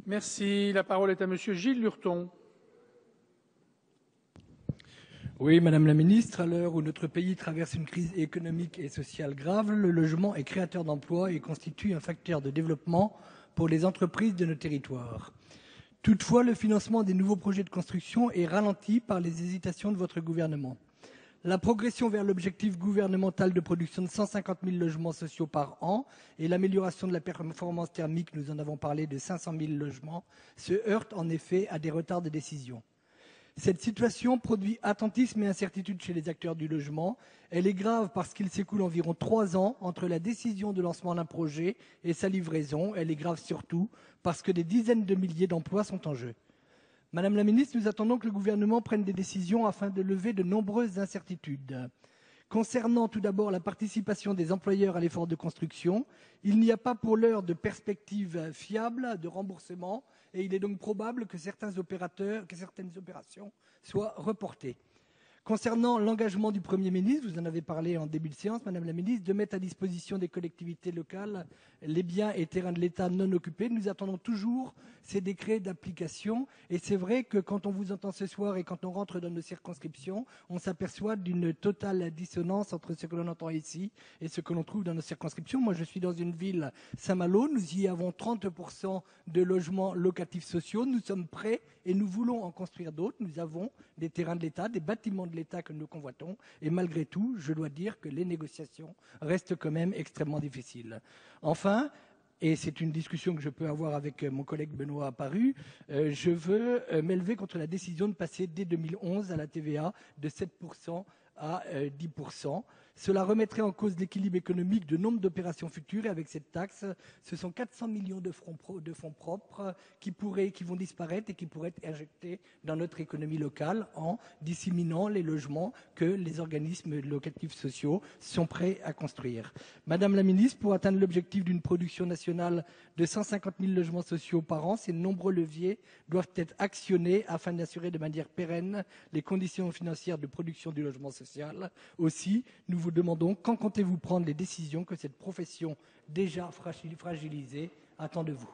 Merci. La parole est à Monsieur Gilles Lurton. Oui, Madame la Ministre, à l'heure où notre pays traverse une crise économique et sociale grave, le logement est créateur d'emplois et constitue un facteur de développement pour les entreprises de nos territoires. Toutefois, le financement des nouveaux projets de construction est ralenti par les hésitations de votre gouvernement. La progression vers l'objectif gouvernemental de production de 150 000 logements sociaux par an et l'amélioration de la performance thermique, nous en avons parlé, de 500 000 logements, se heurtent en effet à des retards de décision. Cette situation produit attentisme et incertitude chez les acteurs du logement. Elle est grave parce qu'il s'écoule environ 3 ans entre la décision de lancement d'un projet et sa livraison. Elle est grave surtout parce que des dizaines de milliers d'emplois sont en jeu. Madame la ministre, nous attendons que le gouvernement prenne des décisions afin de lever de nombreuses incertitudes. Concernant tout d'abord la participation des employeurs à l'effort de construction, il n'y a pas pour l'heure de perspective fiable de remboursement et il est donc probable que certaines opérations soient reportées. Concernant l'engagement du Premier ministre, vous en avez parlé en début de séance, Madame la ministre, de mettre à disposition des collectivités locales les biens et terrains de l'État non occupés. Nous attendons toujours ces décrets d'application. Et c'est vrai que quand on vous entend ce soir et quand on rentre dans nos circonscriptions, on s'aperçoit d'une totale dissonance entre ce que l'on entend ici et ce que l'on trouve dans nos circonscriptions. Moi, je suis dans une ville, Saint-Malo. Nous y avons 30% de logements locatifs sociaux. Nous sommes prêts et nous voulons en construire d'autres. Nous avons des terrains de l'État, des bâtiments de l'État que nous convoitons. Et malgré tout, je dois dire que les négociations restent quand même extrêmement difficiles. Enfin, et c'est une discussion que je peux avoir avec mon collègue Benoît Apparu, je veux m'élever contre la décision de passer dès 2011 à la TVA de 7% à 10%. Cela remettrait en cause l'équilibre économique de nombre d'opérations futures et avec cette taxe, ce sont 400 millions de fonds propres qui vont disparaître et qui pourraient être injectés dans notre économie locale en disséminant les logements que les organismes locatifs sociaux sont prêts à construire. Madame la ministre, pour atteindre l'objectif d'une production nationale de 150 000 logements sociaux par an, ces nombreux leviers doivent être actionnés afin d'assurer de manière pérenne les conditions financières de production du logement social. Aussi, nous vous demandons quand comptez-vous prendre les décisions que cette profession déjà fragilisée attend de vous.